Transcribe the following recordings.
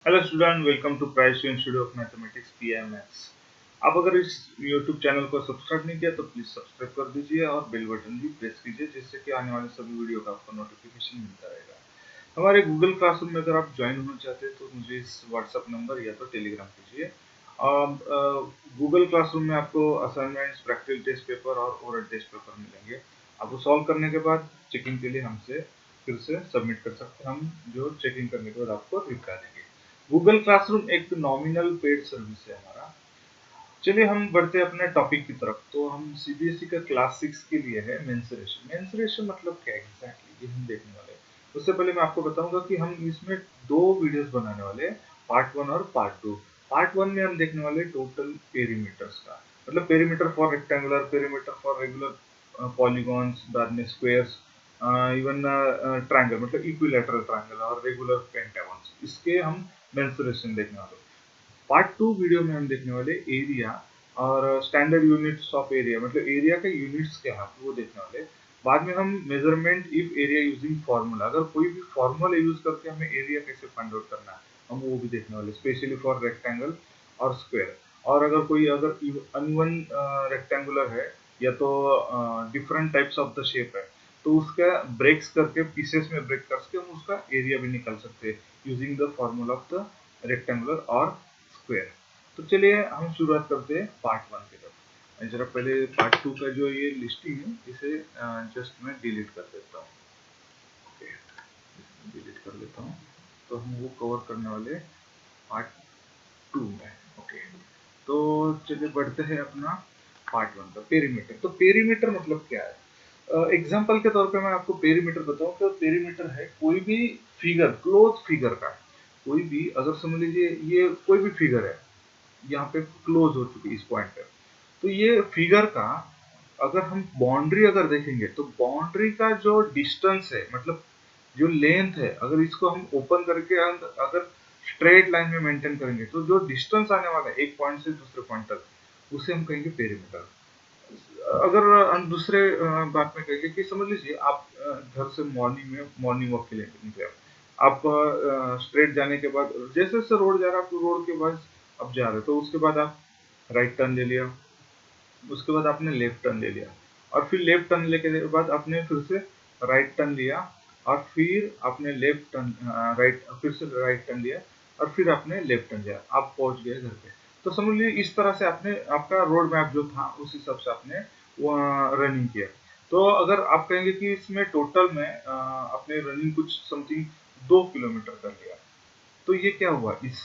Hello student, welcome to Price Institute of Mathematics PMS. आप अगर इस यूट्यूब चैनल को सब्सक्राइब नहीं किया तो प्लीज सब्सक्राइब कर दीजिए और बेल बटन भी प्रेस कीजिए, जिससे कि आने वाले सभी वीडियो का आपको नोटिफिकेशन मिलता रहेगा। हमारे गूगल क्लासरूम में अगर आप ज्वाइन होना चाहते हैं तो मुझे इस व्हाट्सएप नंबर या तो टेलीग्राम कीजिए। गूगल क्लासरूम में आपको असाइनमेंट्स, प्रैक्टिकल टेस्ट पेपर और ओरल टेस्ट पेपर मिलेंगे। आपको सॉल्व करने के बाद चेकिंग के लिए हमसे फिर से सबमिट कर सकते हैं। हम जो चेकिंग करने के बाद आपको रिप्लाई देंगे। गूगल क्लासरूम एक नॉमिनल पेड सर्विस है हमारा। चलिए हम बढ़ते हैं अपने टॉपिक की तरफ। तो हम सीबीएसई का क्लास 6 के लिए है मेंसुरेशन। मेंसुरेशन मतलब क्या एग्जैक्टली ये हम देखने वाले हैं। उससे पहले मैं आपको बताऊंगा कि हम इसमें दो वीडियोस बनाने वाले हैं, पार्ट 1 और पार्ट 2। पार्ट 1 में हम देखने वाले टोटल पेरीमीटर्स का, मतलब perimeter for rectangular, perimeter for regular polygons, बाद में स्क्वायर्स, इवन ट्रायंगल मतलब इक्विलैटरल ट्रायंगल और रेगुलर पेंटागॉन्स, इसके हम मेंसुरेशन देखने वाले हैं। पार्ट 2 वीडियो में हम देखने वाले एरिया और स्टैंडर्ड यूनिट्स ऑफ एरिया, मतलब एरिया के यूनिट्स क्या है वो देखने वाले। बाद में हम measurement if area using formula, अगर कोई भी फार्मूला यूज करके हमें एरिया कैसे फाइंड आउट करना है हम वो भी देखने वाले, स्पेशली फॉर रेक्टेंगल और स्क्वायर। और अगर कोई अगर अनवन रेक्टेंगुलर है या तो different types of the shape है, तो उसका ब्रेक्स करके पीसेस में ब्रेक करके हम उसका एरिया भी निकाल सकते हैं using the formula of the rectangular और स्क्वायर। तो चलिए हम शुरुआत करते हैं पार्ट 1 की तरफ। जरा पहले पार्ट 2 का जो ये लिस्टिंग है इसे जस्ट मैं डिलीट कर देता हूँ। ओके, डिलीट कर देता हूँ। तो हम वो कवर करने वाले पार्ट 2 में। ओके, तो चलिए बढ़ते हैं अपना पार्ट 1 का पेरीमीटर। तो पेरीमीटर मतलब क्या है? एग्जाम्पल के तौर पे मैं आपको पेरीमीटर बताऊं तो पेरीमीटर है कोई भी फिगर, क्लोज फिगर का। कोई भी अगर समझ लीजिए ये कोई भी फिगर है, यहाँ पे क्लोज हो चुकी है इस पॉइंट पे, तो ये फिगर का अगर हम बाउंड्री अगर देखेंगे तो बाउंड्री का जो डिस्टेंस है, मतलब जो लेंथ है, अगर इसको हम ओपन करके अगर स्ट्रेट लाइन में मेंटेन करेंगे तो जो डिस्टेंस आने वाला है एक पॉइंट से दूसरे पॉइंट तक, उसे हम कहेंगे पेरीमीटर। अगर हम दूसरे बात में कहेंगे कि समझ लीजिए आप घर से मॉर्निंग में मॉर्निंग वॉक के लिए निकले। आप स्ट्रेट जाने के बाद जैसे जैसे रोड जा रहा है, आप रोड के बाद आप जा रहे हो, तो उसके बाद आप राइट टर्न ले लिया, उसके बाद आपने लेफ्ट टर्न ले लिया, और फिर लेफ्ट टर्न लेके के बाद आपने फिर से राइट टर्न लिया, और फिर आपने लेफ्ट टर्न राइट फिर से राइट टर्न लिया, और फिर आपने लेफ्ट टर्न लिया, आप पहुंच गए घर पे। तो समझ लीजिए इस तरह से आपने आपका रोड मैप जो था उस हिसाब से आपने रनिंग किया। तो अगर आप कहेंगे कि इसमें टोटल में आपने रनिंग कुछ समथिंग 2 किलोमीटर कर लिया, तो ये क्या हुआ, इस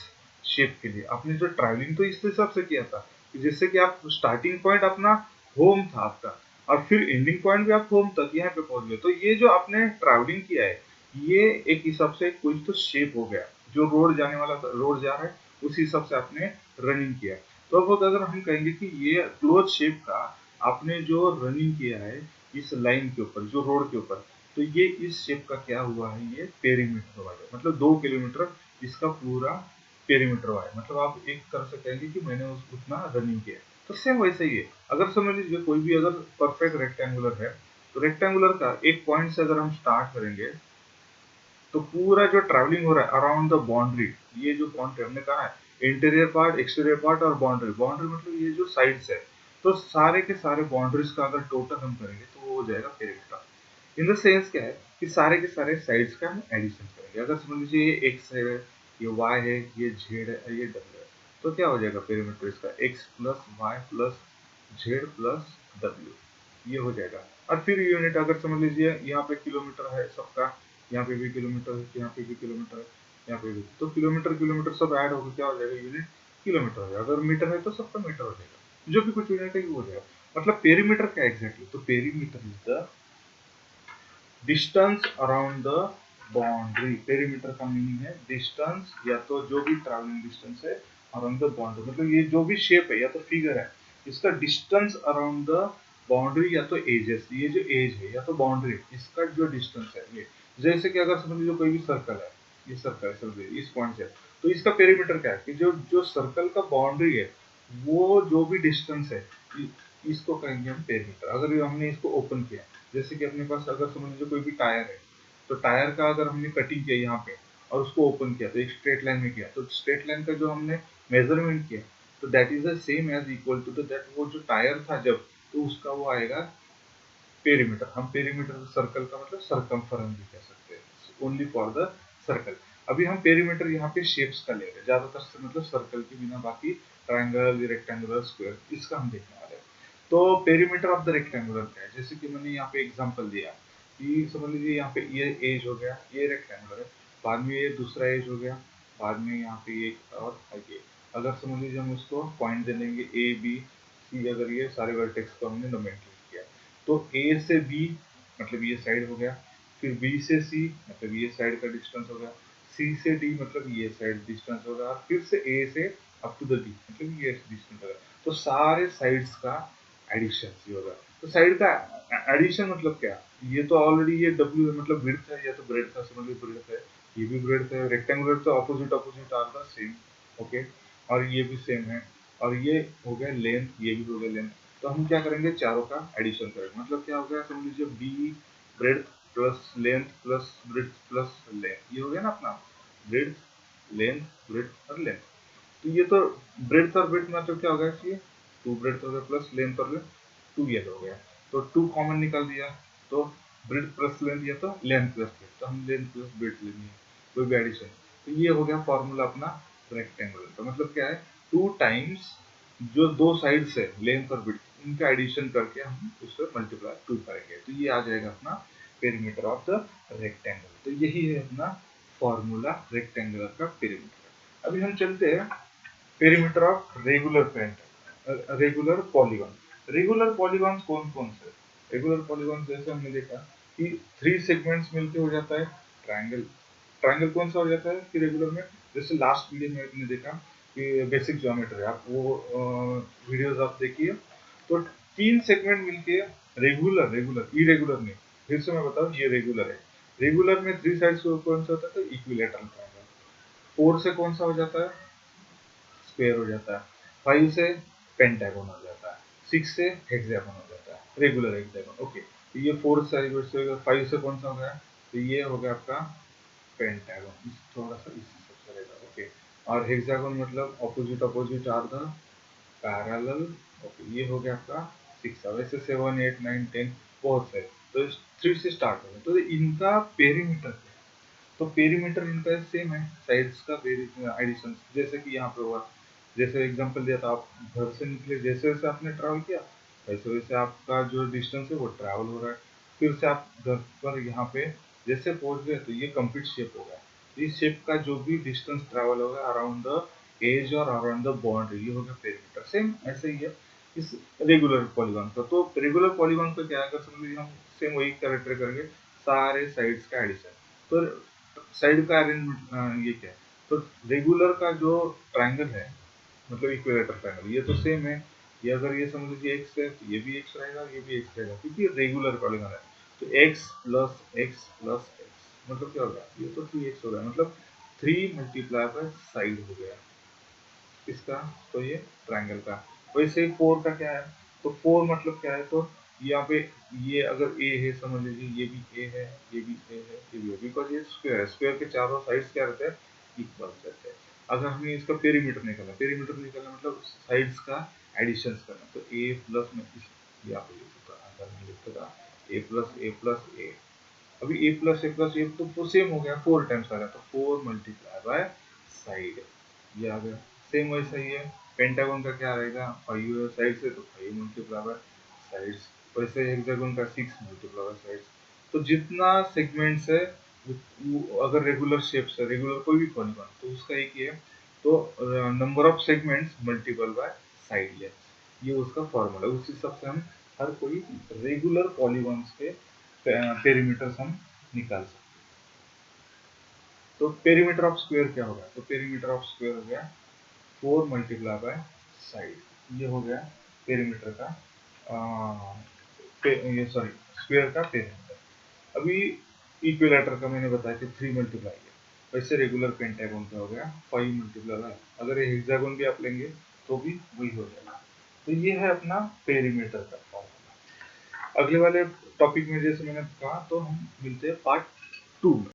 शेप के लिए आपने जो ट्रैवलिंग तो इस हिसाब से किया था कि जैसे कि आप स्टार्टिंग पॉइंट अपना होम था आपका, और फिर एंडिंग पॉइंट भी आप होम तक यहाँ पे पहुंच गए, तो ये जो आपने ट्रैवलिंग किया है ये एक हिसाब से कोई तो शेप हो गया। जो रोड जाने वाला रोड जा रहा है उसी हिसाब से आपने रनिंग किया। तो अब अगर हम कहेंगे कि ये क्लोज शेप का आपने जो रनिंग किया है इस लाइन के ऊपर, जो रोड के ऊपर, तो ये इस शेप का क्या हुआ है, ये पेरीमीटर हुआ है। मतलब 2 किलोमीटर इसका पूरा पेरीमीटर हुआ है। मतलब आप एक तरह से कहेंगे कि मैंने उतना रनिंग किया। तो सेम वैसे ही है। अगर समझ लीजिए कोई भी अगर परफेक्ट रेक्टेंगुलर है, तो रेक्टेंगुलर का एक पॉइंट से अगर हम स्टार्ट करेंगे तो पूरा जो ट्रैवलिंग हो रहा है अराउंड द बाउंड्री, ये जो बाउंड्री हमने कहा है इंटीरियर पार्ट, एक्सटीरियर पार्ट और बाउंड्री, बाउंड्री मतलब ये जो साइड्स है, तो सारे के सारे बाउंड्रीज का अगर टोटल हम करेंगे तो वो हो जाएगा पेरीमीटर। इन द सेंस क्या है कि सारे के सारे साइड्स का हम एडिशन करेंगे। अगर समझ लीजिए ये एक्स है, ये वाई है, ये जेड है, ये डब्ल्यू है, तो क्या हो जाएगा पेरीमीटर इसका, X plus Y plus Z plus W, ये हो जाएगा। और फिर यूनिट अगर समझ लीजिए यहाँ पे किलोमीटर है सबका, यहाँ पे भी किलोमीटर है, यहाँ पे भी किलोमीटर है, यहाँ पे भी, तो किलोमीटर किलोमीटर सब ऐड होकर क्या हो जाएगा, यूनिट किलोमीटर हो जाएगा। अगर मीटर है तो सबका मीटर हो जाएगा, जो भी कुछ यूनिट है वो हो जाएगा। मतलब पेरीमीटर क्या एग्जैक्टली, तो perimeter is the distance around the boundary. Perimeter का मीनिंग है डिस्टेंस, या तो जो भी ट्रैवलिंग डिस्टेंस है अराउंड द बाउंड्री, मतलब ये जो भी शेप है या तो फिगर है, इसका डिस्टेंस अराउंड द बाउंड्री या तो एजेस, ये जो एज है या तो बाउंड्री, इसका जो डिस्टेंस है ये। जैसे कि अगर समझ लीजिए कोई भी सर्कल है, ये सर्कल है समझिए इस पॉइंट से, तो इसका पेरीमीटर क्या है कि जो जो सर्कल का बाउंड्री है वो जो भी डिस्टेंस है इसको कहेंगे हम पेरीमीटर। अगर हमने इसको ओपन किया, जैसे कि अपने पास अगर समझ लीजिए कोई भी टायर है, तो टायर का अगर हमने कटिंग किया यहाँ पे, और उसको ओपन किया तो एक स्ट्रेट लाइन में किया, तो स्ट्रेट लाइन का जो हमने मेजरमेंट किया तो that is the same as equal to that, वो जो टायर था जब, तो उसका वो आएगा पेरीमीटर। हम पेरीमीटर सर्कल का मतलब सरकमफेरेंस भी कह सकते हैं, ओनली फॉर द सर्कल। अभी हम पेरीमीटर यहाँ पे शेप्स का ले रहे हैं ज्यादातर से, मतलब सर्कल के बिना, बाकी ट्रायंगल, रेक्टेंगुलर, स्क्वायर, इसका हम देखने वाले हैं। तो पेरीमीटर ऑफ द रेक्टेंगुलर क्या है, जैसे कि मैंने यहाँ पे एग्जांपल दिया कि समझ लीजिए यहाँ पे ये एज हो गया, ये रेक्टेंगुलर है, बाद में ये दूसरा एज हो गया, बाद में यहाँ पे ये और ये, अगर समझ लीजिए हम उसको पॉइंट दे देंगे ए बी सी, अगर ये सारे वर्टेक्स को हमने नोमेनक्लेचर किया तो ए से बी मतलब ये साइड हो गया, फिर बी से सी मतलब ये साइड का डिस्टेंस हो गया, सी से डी मतलब ये साइड डिस्टेंस होगा, और फिर से ए से अप टू द डी मतलब ये डिस्टेंस होगा। तो सारे साइड्स का एडिशन ही होगा। तो साइड का एडिशन मतलब क्या, ये तो ऑलरेडी ये डब्ल्यू है मतलब विड्थ है, या तो ब्रेड का समझ लीजिए ब्रेड है, ये भी ब्रेड है, रेक्टेंगुलर तो opposite opposite are the same, okay, और ये भी सेम है, और ये हो गया लेंथ, ये भी हो गया लेंथ। तो हम क्या करेंगे, चारों का एडिशन करेंगे, मतलब क्या हो गया, समझ लीजिए B breadth plus length plus breadth plus length, ये हो गया ना अपना ब्रेड लेंथ ब्रेड और लेंथ। तो ये तो ब्रेड और ब्रेड मतलब क्या होगा, इसलिए टू ब्रेड हो गया प्लस लेंथ और लेंथ, टू ये हो गया, तो टू कॉमन निकाल दिया, तो ब्रेड प्लस लेंथ या तो लेंथ प्लस ब्रेड, तो हम लेंथ प्लस ब्रेड लेंगे, कोई भी एडिशन। तो ये हो गया फॉर्मूला अपना रेक्टेंगुलर का, मतलब क्या है, टू टाइम्स जो दो साइड्स है लेंथ और ब्रेड इनका एडिशन करके हम उससे मल्टीप्लाई टू करेंगे, तो ये आ जाएगा अपना पेरीमीटर ऑफ द रेक्टेंगल। तो यही है अपना फॉर्मूला रेक्टेंगुलर का पेरीमीटर। अभी हम चलते हैं perimeter of regular pent, regular polygon. Regular polygon कौन कौन से, रेगुलर पॉलीगॉन जैसे हमने देखा कि थ्री सेगमेंट्स मिलके हो जाता है ट्रायंगल। ट्रायंगल कौन सा हो जाता है कि रेगुलर में, जैसे लास्ट वीडियो में आपने देखा कि बेसिक ज्योमेट्री, आप वो वीडियोस आप देखिए, तो तीन सेगमेंट मिलके रेगुलर, रेगुलर इरेगुलर नहीं, फिर से मैं बताऊं ये रेगुलर है। रेगुलर में थ्री साइड्स कौन सा होता है, तो इक्विलेटरल ट्रायंगल। फोर से कौन सा हो जाता है, स्क्वायर हो जाता है, 5 से पेंटागन हो जाता है, 6 से हेक्सागन हो जाता है, रेगुलर हेक्सागन, ओके। तो ये 4 साइड से 5 से कौन सा हो गया, तो ये हो गया आपका पेंटागन, थोड़ा सा इसी से चलेगा, ओके। और हेक्सागन मतलब opposite opposite are the parallel, okay, ये हो गया आपका 6। वैसे 7 8 9 10 बहुत सारे, तो 3 से स्टार्ट हो गया, तो इनका पेरीमीटर, तो पेरीमीटर इनका सेम है, साइड्स का एडिशन, जैसे कि यहाँ पे हुआ, जैसे एग्जांपल दिया था, आप घर से निकले, जैसे जैसे आपने ट्रैवल किया वैसे वैसे आपका जो डिस्टेंस है वो ट्रैवल हो रहा है, फिर से आप घर पर यहाँ पे जैसे पहुंच गए तो ये कंप्लीट शेप हो गया। इस शेप का जो भी डिस्टेंस ट्रैवल होगा अराउंड द एज और अराउंड द बाउंड्री, ये हो गया पेरीमीटर। सेम ऐसे ही है इस रेगुलर पॉलीगॉन का। तो रेगुलर पॉलीगॉन का क्या है, अगर समझ लीजिए हम सेम वही कैरेक्टर करके सारे साइड्स का एडिशन, तो साइड का अरेंजमेंट ये क्या है, तो रेगुलर का जो ट्रायंगल है मतलब इक्विलेटरल ट्रायंगल, ये तो सेम है, ये अगर ये समझ लीजिए एक्स है तो ये भी एक्स रहेगा, ये भी एक्स रहेगा, क्योंकि रेगुलर पॉलीगॉन है। तो x plus x plus x मतलब क्या होगा, ये तो 3x हो गया, मतलब 3 मल्टीप्लाई बाय साइड हो गया इसका, तो ये ट्रायंगल का। वैसे ही 4 का क्या है, तो 4 मतलब क्या है, तो यहाँ पे ये अगर ए है समझ लीजिए, ये भी ए है, ये भी ए है, ये भी, बिकॉज ये स्क्वायर है, स्क्वायर के चारों साइड्स क्या रहते हैं, इक्वल रहते हैं। अगर हमें इसका पेरीमीटर निकालना, पेरीमीटर निकालना मतलब साइड्स का एडिशन करना, तो ए प्लस में यहाँ पे लिख देता, अगर मैं लिख देता ए प्लस ए प्लस ए, अभी ए प्लस ए तो सेम हो गया, 4 टाइम्स आ गया, तो 4 मल्टीप्लाई बाय साइड, ये आ गया। सेम वैसा ही है, पेंटागन का क्या रहेगा, 5 साइड से तो 5 मल्टीप्लाई बाय साइड्स, वैसे हेक्सागन का 6 मल्टीप्लाई बाय साइड्स। तो जितना सेगमेंट्स है अगर रेगुलर शेप्स है, रेगुलर कोई भी पॉलीगॉन, तो उसका एक ही है, तो number of segments multiple by side length, ये उसका फॉर्मूला। उस हिसाब से हम हर कोई रेगुलर पॉलीगॉन्स के पेरीमीटर्स हम निकाल सकते हैं। तो पेरीमीटर ऑफ स्क्वायर क्या होगा, तो पेरीमीटर ऑफ स्क्वायर हो गया 4 मल्टीप्लाई बाय साइड, ये हो गया पेरीमीटर का ये सॉरी स्क्वायर का पेरीमीटर। अभी इक्विलेटर का मैंने बताया कि 3 मल्टीप्लाई है, वैसे रेगुलर पेंटागन का हो गया 5 मल्टीप्लाई बाय, अगर ये हेक्सागन भी आप लेंगे तो भी वही हो जाएगा। तो ये है अपना पेरीमीटर का फॉर्मूला। अगले वाले टॉपिक में जैसे मैंने कहा, तो हम मिलते हैं पार्ट 2 में।